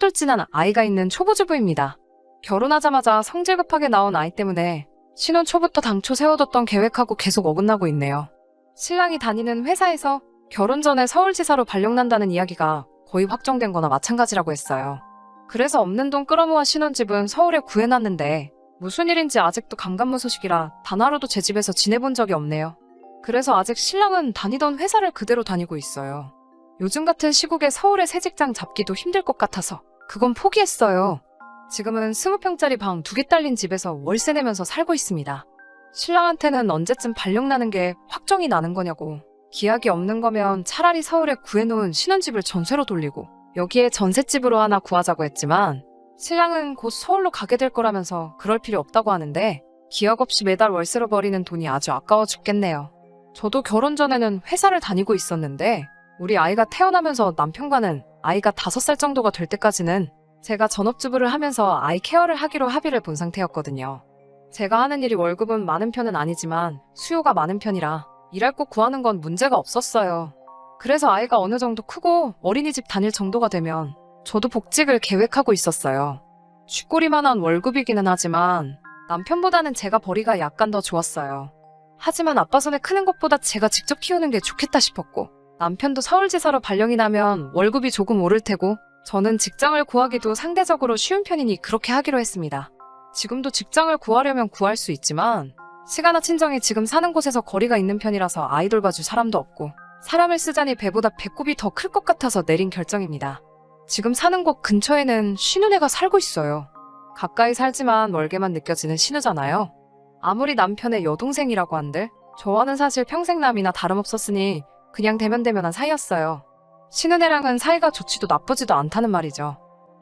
똘진한 아이가 있는 초보주부입니다. 결혼하자마자 성질 급하게 나온 아이 때문에 신혼 초부터 당초 세워뒀던 계획하고 계속 어긋나고 있네요. 신랑이 다니는 회사에서 결혼 전에 서울지사로 발령난다는 이야기가 거의 확정된 거나 마찬가지라고 했어요. 그래서 없는 돈 끌어모아 신혼집은 서울에 구해놨는데 무슨 일인지 아직도 감감무소식이라 단 하루도 제 집에서 지내본 적이 없네요. 그래서 아직 신랑은 다니던 회사를 그대로 다니고 있어요. 요즘 같은 시국에 서울에 새 직장 잡기도 힘들 것 같아서 그건 포기했어요. 지금은 20평짜리 방 2개 딸린 집에서 월세 내면서 살고 있습니다. 신랑한테는 언제쯤 발령나는 게 확정이 나는 거냐고, 기약이 없는 거면 차라리 서울에 구해놓은 신혼집을 전세로 돌리고 여기에 전셋집으로 하나 구하자고 했지만 신랑은 곧 서울로 가게 될 거라면서 그럴 필요 없다고 하는데 기약 없이 매달 월세로 버리는 돈이 아주 아까워 죽겠네요. 저도 결혼 전에는 회사를 다니고 있었는데 우리 아이가 태어나면서 남편과는 아이가 5살 정도가 될 때까지는 제가 전업주부를 하면서 아이 케어를 하기로 합의를 본 상태였거든요. 제가 하는 일이 월급은 많은 편은 아니지만 수요가 많은 편이라 일할 곳 구하는 건 문제가 없었어요. 그래서 아이가 어느 정도 크고 어린이집 다닐 정도가 되면 저도 복직을 계획하고 있었어요. 쥐꼬리만한 월급이기는 하지만 남편보다는 제가 벌이가 약간 더 좋았어요. 하지만 아빠 손에 크는 것보다 제가 직접 키우는 게 좋겠다 싶었고 남편도 서울지사로 발령이 나면 월급이 조금 오를 테고 저는 직장을 구하기도 상대적으로 쉬운 편이니 그렇게 하기로 했습니다. 지금도 직장을 구하려면 구할 수 있지만 시가나 친정이 지금 사는 곳에서 거리가 있는 편이라서 아이 돌봐줄 사람도 없고 사람을 쓰자니 배보다 배꼽이 더 클 것 같아서 내린 결정입니다. 지금 사는 곳 근처에는 신우네가 살고 있어요. 가까이 살지만 멀게만 느껴지는 신우잖아요. 아무리 남편의 여동생이라고 한들 저와는 사실 평생남이나 다름없었으니 그냥 대면대면한 사이였어요. 신우네랑은 사이가 좋지도 나쁘지도 않다는 말이죠.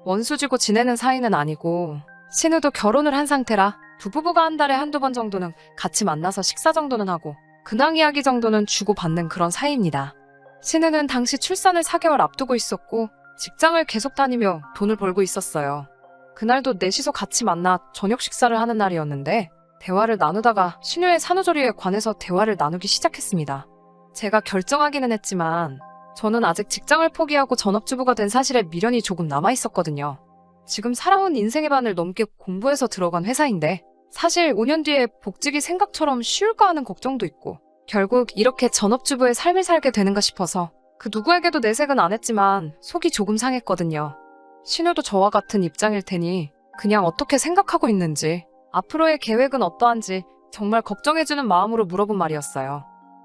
원수지고 지내는 사이는 아니고 신우도 결혼을 한 상태라 두 부부가 한 달에 한두 번 정도는 같이 만나서 식사 정도는 하고 근황 이야기 정도는 주고받는 그런 사이입니다. 신우는 당시 출산을 4개월 앞두고 있었고 직장을 계속 다니며 돈을 벌고 있었어요. 그날도 넷이서 같이 만나 저녁 식사를 하는 날이었는데 대화를 나누다가 신우의 산후조리에 관해서 대화를 나누기 시작했습니다. 제가 결정하기는 했지만 저는 아직 직장을 포기하고 전업주부가 된 사실에 미련이 조금 남아있었거든요. 지금 살아온 인생의 반을 넘게 공부해서 들어간 회사인데 사실 5년 뒤에 복직이 생각처럼 쉬울까 하는 걱정도 있고 결국 이렇게 전업주부의 삶을 살게 되는가 싶어서 그 누구에게도 내색은 안 했지만 속이 조금 상했거든요. 신우도 저와 같은 입장일 테니 그냥 어떻게 생각하고 있는지 앞으로의 계획은 어떠한지 정말 걱정해주는 마음으로 물어본 말이었어요.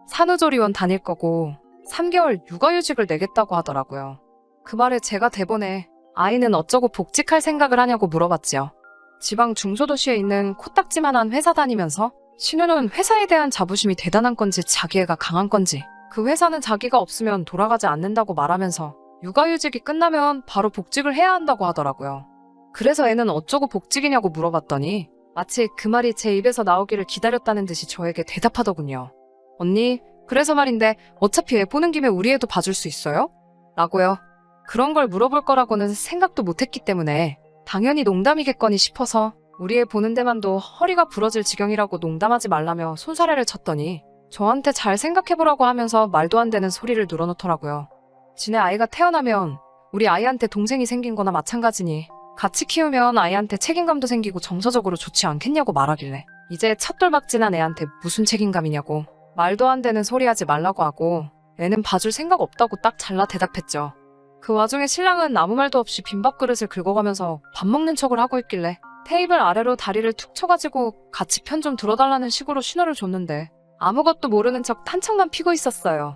산후조리원 다닐 거고 3개월 육아휴직을 내겠다고 하더라고요. 그 말에 제가 대본에 아이는 어쩌고 복직할 생각을 하냐고 물어봤지요. 지방 중소도시에 있는 코딱지만한 회사 다니면서 신우는 회사에 대한 자부심이 대단한 건지 자기애가 강한 건지 그 회사는 자기가 없으면 돌아가지 않는다고 말하면서 육아휴직이 끝나면 바로 복직을 해야 한다고 하더라고요. 그래서 애는 어쩌고 복직이냐고 물어봤더니 마치 그 말이 제 입에서 나오기를 기다렸다는 듯이 저에게 대답하더군요. 언니, 그래서 말인데 어차피 애 보는 김에 우리 애도 봐줄 수 있어요? 라고요. 그런 걸 물어볼 거라고는 생각도 못했기 때문에 당연히 농담이겠거니 싶어서 우리 애 보는 데만도 허리가 부러질 지경이라고 농담하지 말라며 손사래를 쳤더니 저한테 잘 생각해보라고 하면서 말도 안 되는 소리를 늘어놓더라고요. 지네 아이가 태어나면 우리 아이한테 동생이 생긴 거나 마찬가지니 같이 키우면 아이한테 책임감도 생기고 정서적으로 좋지 않겠냐고 말하길래 이제 첫돌박진한 애한테 무슨 책임감이냐고 말도 안 되는 소리 하지 말라고 하고 애는 봐줄 생각 없다고 딱 잘라 대답했죠. 그 와중에 신랑은 아무 말도 없이 빈밥그릇을 긁어가면서 밥 먹는 척을 하고 있길래 테이블 아래로 다리를 툭 쳐가지고 같이 편 좀 들어달라는 식으로 신호를 줬는데 아무것도 모르는 척 탄창만 피고 있었어요.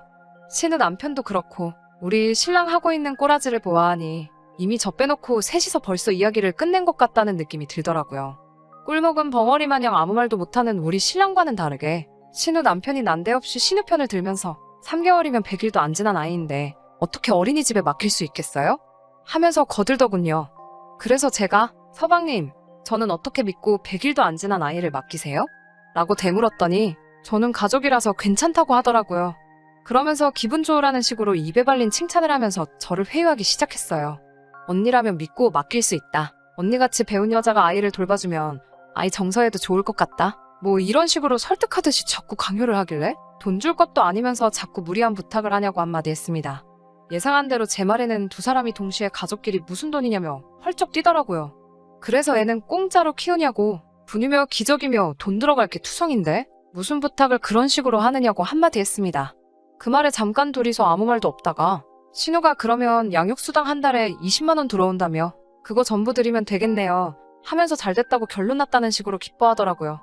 신우 남편도 그렇고 우리 신랑 하고 있는 꼬라지를 보아하니 이미 저 빼놓고 셋이서 벌써 이야기를 끝낸 것 같다는 느낌이 들더라고요. 꿀먹은 벙어리 마냥 아무 말도 못하는 우리 신랑과는 다르게 신우 남편이 난데없이 신우 편을 들면서 3개월이면 100일도 안 지난 아이인데 어떻게 어린이집에 맡길 수 있겠어요? 하면서 거들더군요. 그래서 제가 서방님, 저는 어떻게 믿고 100일도 안 지난 아이를 맡기세요? 라고 되물었더니 저는 가족이라서 괜찮다고 하더라고요. 그러면서 기분 좋으라는 식으로 입에 발린 칭찬을 하면서 저를 회유하기 시작했어요. 언니라면 믿고 맡길 수 있다. 언니같이 배운 여자가 아이를 돌봐주면 아이 정서에도 좋을 것 같다. 뭐 이런 식으로 설득하듯이 자꾸 강요를 하길래 돈 줄 것도 아니면서 자꾸 무리한 부탁을 하냐고 한마디 했습니다. 예상한 대로 제 말에는 두 사람이 동시에 가족끼리 무슨 돈이냐며 펄쩍 뛰더라고요. 그래서 애는 공짜로 키우냐고, 분유며 기저귀며 돈 들어갈 게 투성인데 무슨 부탁을 그런 식으로 하느냐고 한마디 했습니다. 그 말에 잠깐 둘이서 아무 말도 없다가 신우가 그러면 양육수당 한 달에 20만 원 들어온다며 그거 전부 드리면 되겠네요 하면서 잘됐다고 결론 났다는 식으로 기뻐하더라고요.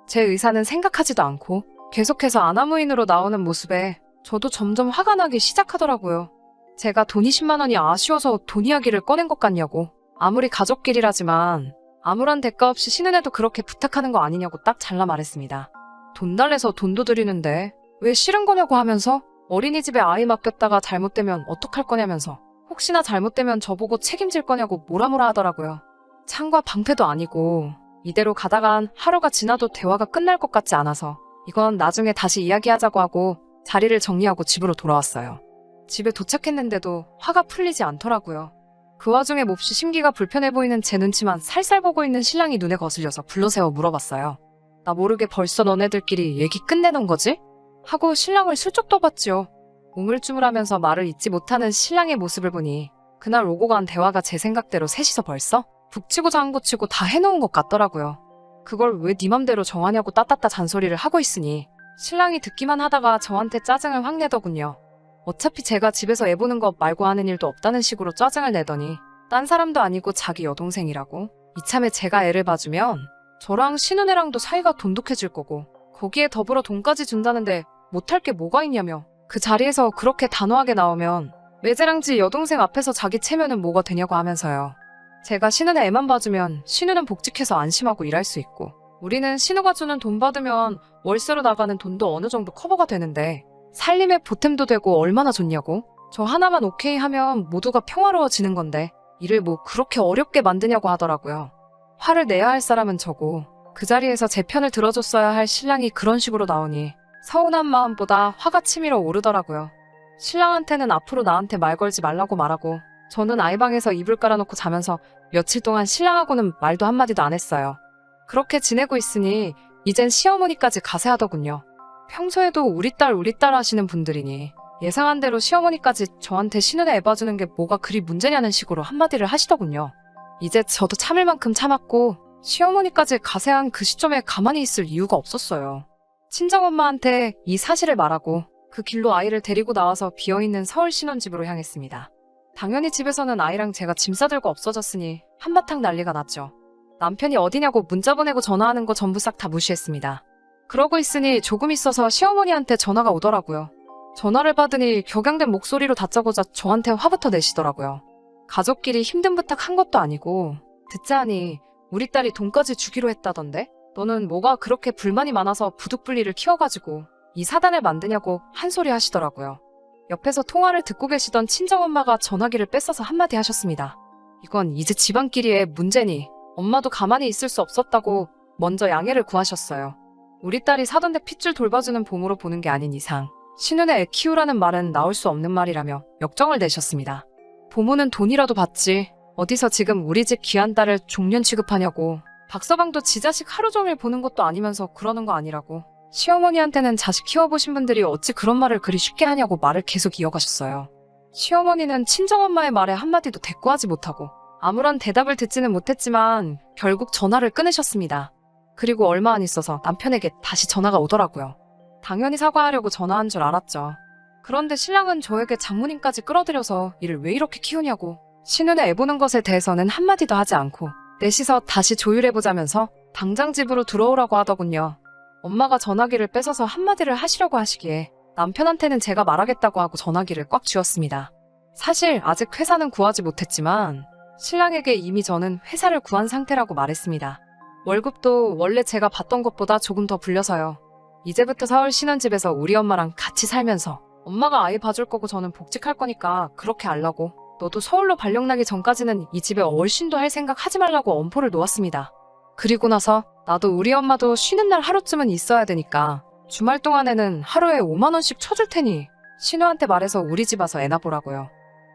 제 의사는 생각하지도 않고 계속해서 아나무인으로 나오는 모습에 저도 점점 화가 나기 시작하더라고요. 제가 돈 20만 원이 아쉬워서 돈 이야기를 꺼낸 것 같냐고. 아무리 가족끼리라지만 아무런 대가 없이 신은혜도 그렇게 부탁하는 거 아니냐고 딱 잘라 말했습니다. 돈 달래서 돈도 드리는데 왜 싫은 거냐고 하면서 어린이집에 아이 맡겼다가 잘못되면 어떡할 거냐면서 혹시나 잘못되면 저보고 책임질 거냐고 뭐라뭐라 하더라고요. 창과 방패도 아니고 이대로 가다간 하루가 지나도 대화가 끝날 것 같지 않아서 이건 나중에 다시 이야기하자고 하고 자리를 정리하고 집으로 돌아왔어요. 집에 도착했는데도 화가 풀리지 않더라고요. 그 와중에 몹시 심기가 불편해 보이는 제 눈치만 살살 보고 있는 신랑이 눈에 거슬려서 불러세워 물어봤어요. 나 모르게 벌써 너네들끼리 얘기 끝내는 거지? 하고 신랑을 슬쩍 떠봤지요. 우물쭈물하면서 말을 잇지 못하는 신랑의 모습을 보니 그날 오고 간 대화가 제 생각대로 셋이서 벌써 북치고 장구치고 다 해놓은 것 같더라고요. 그걸 왜 네 맘대로 정하냐고 따따따 잔소리를 하고 있으니 신랑이 듣기만 하다가 저한테 짜증을 확 내더군요. 어차피 제가 집에서 애 보는 거 말고 하는 일도 없다는 식으로 짜증을 내더니 딴 사람도 아니고 자기 여동생이라고 이참에 제가 애를 봐주면 저랑 신은혜랑도 사이가 돈독해질 거고 거기에 더불어 돈까지 준다는데 못할 게 뭐가 있냐며 그 자리에서 그렇게 단호하게 나오면 매제랑지 여동생 앞에서 자기 체면은 뭐가 되냐고 하면서요. 제가 신은혜 애만 봐주면 신우는 복직해서 안심하고 일할 수 있고 우리는 신우가 주는 돈 받으면 월세로 나가는 돈도 어느 정도 커버가 되는데 살림에 보탬도 되고 얼마나 좋냐고. 저 하나만 오케이 하면 모두가 평화로워지는 건데 일을 뭐 그렇게 어렵게 만드냐고 하더라고요. 화를 내야 할 사람은 저고 그 자리에서 제 편을 들어줬어야 할 신랑이 그런 식으로 나오니 서운한 마음보다 화가 치밀어 오르더라고요. 신랑한테는 앞으로 나한테 말 걸지 말라고 말하고 저는 아이방에서 이불 깔아놓고 자면서 며칠 동안 신랑하고는 말도 한마디도 안 했어요. 그렇게 지내고 있으니 이젠 시어머니까지 가세하더군요. 평소에도 우리 딸 하시는 분들이니 예상한 대로 시어머니까지 저한테 신은혜 애 봐주는 게 뭐가 그리 문제냐는 식으로 한마디를 하시더군요. 이제 저도 참을 만큼 참았고 시어머니까지 가세한 그 시점에 가만히 있을 이유가 없었어요. 친정엄마한테 이 사실을 말하고 그 길로 아이를 데리고 나와서 비어있는 서울 신혼집으로 향했습니다. 당연히 집에서는 아이랑 제가 짐 싸들고 없어졌으니 한바탕 난리가 났죠. 남편이 어디냐고 문자 보내고 전화하는 거 전부 싹 다 무시했습니다. 그러고 있으니 조금 있어서 시어머니한테 전화가 오더라고요. 전화를 받으니 격양된 목소리로 다짜고짜 저한테 화부터 내시더라고요. 가족끼리 힘든 부탁 한 것도 아니고 듣자하니 우리 딸이 돈까지 주기로 했다던데? 너는 뭐가 그렇게 불만이 많아서 부득불리를 키워가지고 이 사단을 만드냐고 한 소리 하시더라고요. 옆에서 통화를 듣고 계시던 친정엄마가 전화기를 뺏어서 한마디 하셨습니다. 이건 이제 집안끼리의 문제니 엄마도 가만히 있을 수 없었다고 먼저 양해를 구하셨어요. 우리 딸이 사돈댁 핏줄 돌봐주는 보모로 보는 게 아닌 이상 신은혜 애 키우라는 말은 나올 수 없는 말이라며 역정을 내셨습니다. 보모는 돈이라도 받지 어디서 지금 우리 집 귀한 딸을 종년 취급하냐고. 박서방도 지 자식 하루 종일 보는 것도 아니면서 그러는 거 아니라고. 시어머니한테는 자식 키워보신 분들이 어찌 그런 말을 그리 쉽게 하냐고 말을 계속 이어가셨어요. 시어머니는 친정엄마의 말에 한마디도 대꾸하지 못하고 아무런 대답을 듣지는 못했지만 결국 전화를 끊으셨습니다. 그리고 얼마 안 있어서 남편에게 다시 전화가 오더라고요. 당연히 사과하려고 전화한 줄 알았죠. 그런데 신랑은 저에게 장모님까지 끌어들여서 일을 왜 이렇게 키우냐고. 신은혜 애 보는 것에 대해서는 한마디도 하지 않고 넷이서 다시 조율해보자면서 당장 집으로 들어오라고 하더군요. 엄마가 전화기를 뺏어서 한마디를 하시려고 하시기에 남편한테는 제가 말하겠다고 하고 전화기를 꽉 쥐었습니다. 사실 아직 회사는 구하지 못했지만 신랑에게 이미 저는 회사를 구한 상태라고 말했습니다. 월급도 원래 제가 받던 것보다 조금 더 불려서요. 이제부터 서울 신혼집에서 우리 엄마랑 같이 살면서 엄마가 아이 봐줄 거고 저는 복직할 거니까 그렇게 알라고. 너도 서울로 발령 나기 전까지는 이 집에 얼씬도 할 생각 하지 말라고 엄포를 놓았습니다. 그리고 나서 나도 우리 엄마도 쉬는 날 하루쯤은 있어야 되니까 주말 동안에는 하루에 5만 원씩 쳐줄 테니 신우한테 말해서 우리 집 와서 애나 보라고요.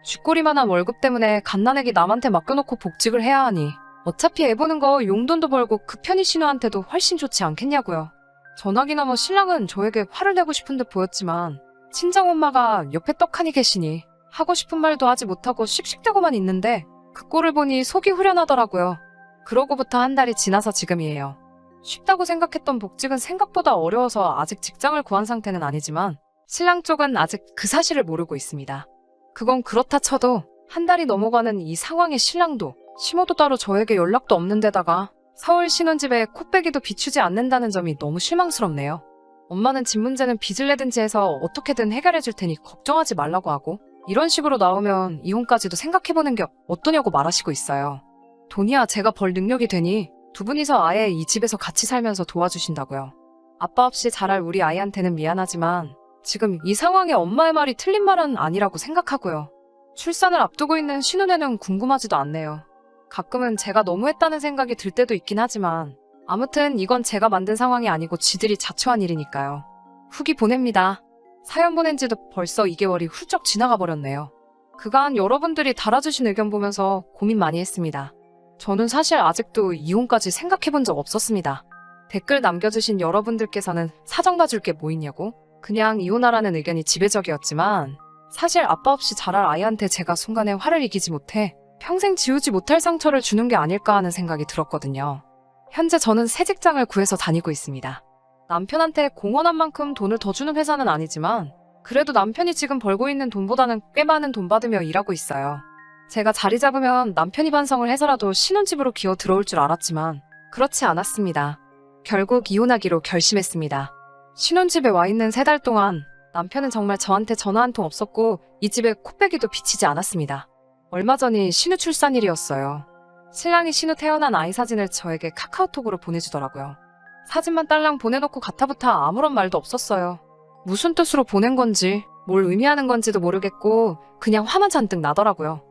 쥐꼬리만한 월급 때문에 갓난애기 남한테 맡겨놓고 복직을 해야 하니 어차피 애 보는 거 용돈도 벌고 그 편이 신우한테도 훨씬 좋지 않겠냐고요. 전화기나 뭐 신랑은 저에게 화를 내고 싶은 듯 보였지만 친정엄마가 옆에 떡하니 계시니 하고 싶은 말도 하지 못하고 씩씩대고만 있는데 그 꼴을 보니 속이 후련하더라고요. 그러고부터 한 달이 지나서 지금이에요. 쉽다고 생각했던 복직은 생각보다 어려워서 아직 직장을 구한 상태는 아니지만 신랑 쪽은 아직 그 사실을 모르고 있습니다. 그건 그렇다 쳐도 한 달이 넘어가는 이 상황에 신랑도 시모도 따로 저에게 연락도 없는 데다가 서울 신혼집에 코빼기도 비추지 않는다는 점이 너무 실망스럽네요. 엄마는 집 문제는 빚을 내든지 해서 어떻게든 해결해 줄 테니 걱정하지 말라고 하고 이런 식으로 나오면 이혼까지도 생각해보는 게 어떠냐고 말하시고 있어요. 돈이야 제가 벌 능력이 되니 두 분이서 아예 이 집에서 같이 살면서 도와주신다고요. 아빠 없이 자랄 우리 아이한테는 미안하지만 지금 이 상황에 엄마의 말이 틀린 말은 아니라고 생각하고요. 출산을 앞두고 있는 신혼에는 궁금하지도 않네요. 가끔은 제가 너무했다는 생각이 들 때도 있긴 하지만 아무튼 이건 제가 만든 상황이 아니고 지들이 자초한 일이니까요. 후기 보냅니다. 사연 보낸 지도 벌써 2개월이 훌쩍 지나가 버렸네요. 그간 여러분들이 달아주신 의견 보면서 고민 많이 했습니다. 저는 사실 아직도 이혼까지 생각해본 적 없었습니다. 댓글 남겨주신 여러분들께서는 사정 봐줄 게 뭐 있냐고 그냥 이혼하라는 의견이 지배적이었지만 사실 아빠 없이 자랄 아이한테 제가 순간에 화를 이기지 못해 평생 지우지 못할 상처를 주는 게 아닐까 하는 생각이 들었거든요. 현재 저는 새 직장을 구해서 다니고 있습니다. 남편한테 공헌한 만큼 돈을 더 주는 회사는 아니지만 그래도 남편이 지금 벌고 있는 돈보다는 꽤 많은 돈 받으며 일하고 있어요. 제가 자리 잡으면 남편이 반성을 해서라도 신혼집으로 기어 들어올 줄 알았지만 그렇지 않았습니다. 결국 이혼하기로 결심했습니다. 신혼집에 와 있는 3달 동안 남편은 정말 저한테 전화 한 통 없었고 이 집에 코빼기도 비치지 않았습니다. 얼마 전이 신우 출산일이었어요. 신랑이 신우 태어난 아이 사진을 저에게 카카오톡으로 보내주더라고요. 사진만 딸랑 보내놓고 가타부타 아무런 말도 없었어요. 무슨 뜻으로 보낸 건지 뭘 의미하는 건지도 모르겠고 그냥 화만 잔뜩 나더라고요.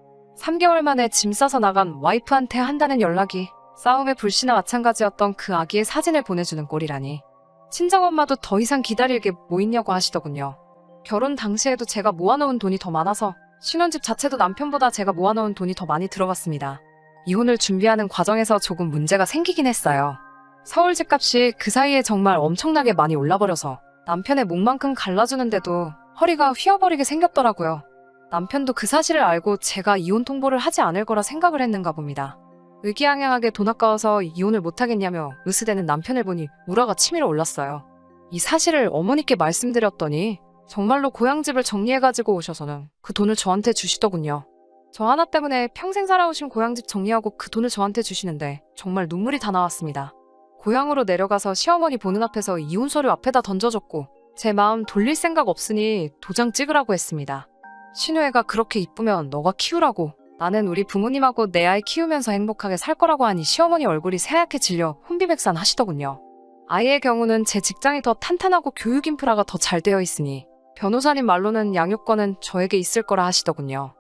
3개월 만에 짐 싸서 나간 와이프한테 한다는 연락이 싸움의 불씨나 마찬가지였던 그 아기의 사진을 보내주는 꼴이라니. 친정엄마도 더 이상 기다릴 게 뭐 있냐고 하시더군요. 결혼 당시에도 제가 모아놓은 돈이 더 많아서 신혼집 자체도 남편보다 제가 모아놓은 돈이 더 많이 들어갔습니다. 이혼을 준비하는 과정에서 조금 문제가 생기긴 했어요. 서울 집값이 그 사이에 정말 엄청나게 많이 올라버려서 남편의 목만큼 갈라주는데도 허리가 휘어버리게 생겼더라고요. 남편도 그 사실을 알고 제가 이혼 통보를 하지 않을 거라 생각을 했는가 봅니다. 의기양양하게 돈 아까워서 이혼을 못하겠냐며 으스대는 남편을 보니 우라가 치밀어 올랐어요. 이 사실을 어머니께 말씀드렸더니 정말로 고향집을 정리해가지고 오셔서는 그 돈을 저한테 주시더군요. 저 하나 때문에 평생 살아오신 고향집 정리하고 그 돈을 저한테 주시는데 정말 눈물이 다 나왔습니다. 고향으로 내려가서 시어머니 보는 앞에서 이혼 서류 앞에다 던져줬고 제 마음 돌릴 생각 없으니 도장 찍으라고 했습니다. 신우애가 그렇게 이쁘면 너가 키우라고 나는 우리 부모님하고 내 아이 키우면서 행복하게 살 거라고 하니 시어머니 얼굴이 새하얗게 질려 혼비백산 하시더군요. 아이의 경우는 제 직장이 더 탄탄하고 교육 인프라가 더 잘 되어 있으니 변호사님 말로는 양육권은 저에게 있을 거라 하시더군요.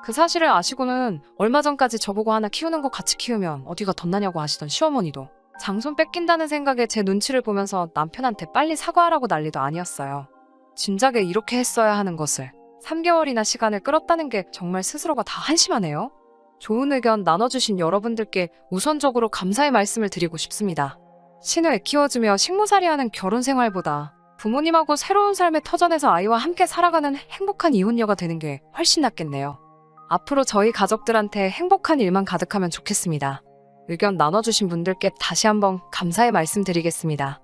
그 사실을 아시고는 얼마 전까지 저보고 하나 키우는 거 같이 키우면 어디가 덧나냐고 하시던 시어머니도 장손 뺏긴다는 생각에 제 눈치를 보면서 남편한테 빨리 사과하라고 난리도 아니었어요. 진작에 이렇게 했어야 하는 것을 3개월이나 시간을 끌었다는 게 정말 스스로가 다 한심하네요. 좋은 의견 나눠주신 여러분들께 우선적으로 감사의 말씀을 드리고 싶습니다. 신우애 키워주며 식모살이하는 결혼 생활보다 부모님하고 새로운 삶의 터전에서 아이와 함께 살아가는 행복한 이혼녀가 되는 게 훨씬 낫겠네요. 앞으로 저희 가족들한테 행복한 일만 가득하면 좋겠습니다. 의견 나눠주신 분들께 다시 한번 감사의 말씀 드리겠습니다.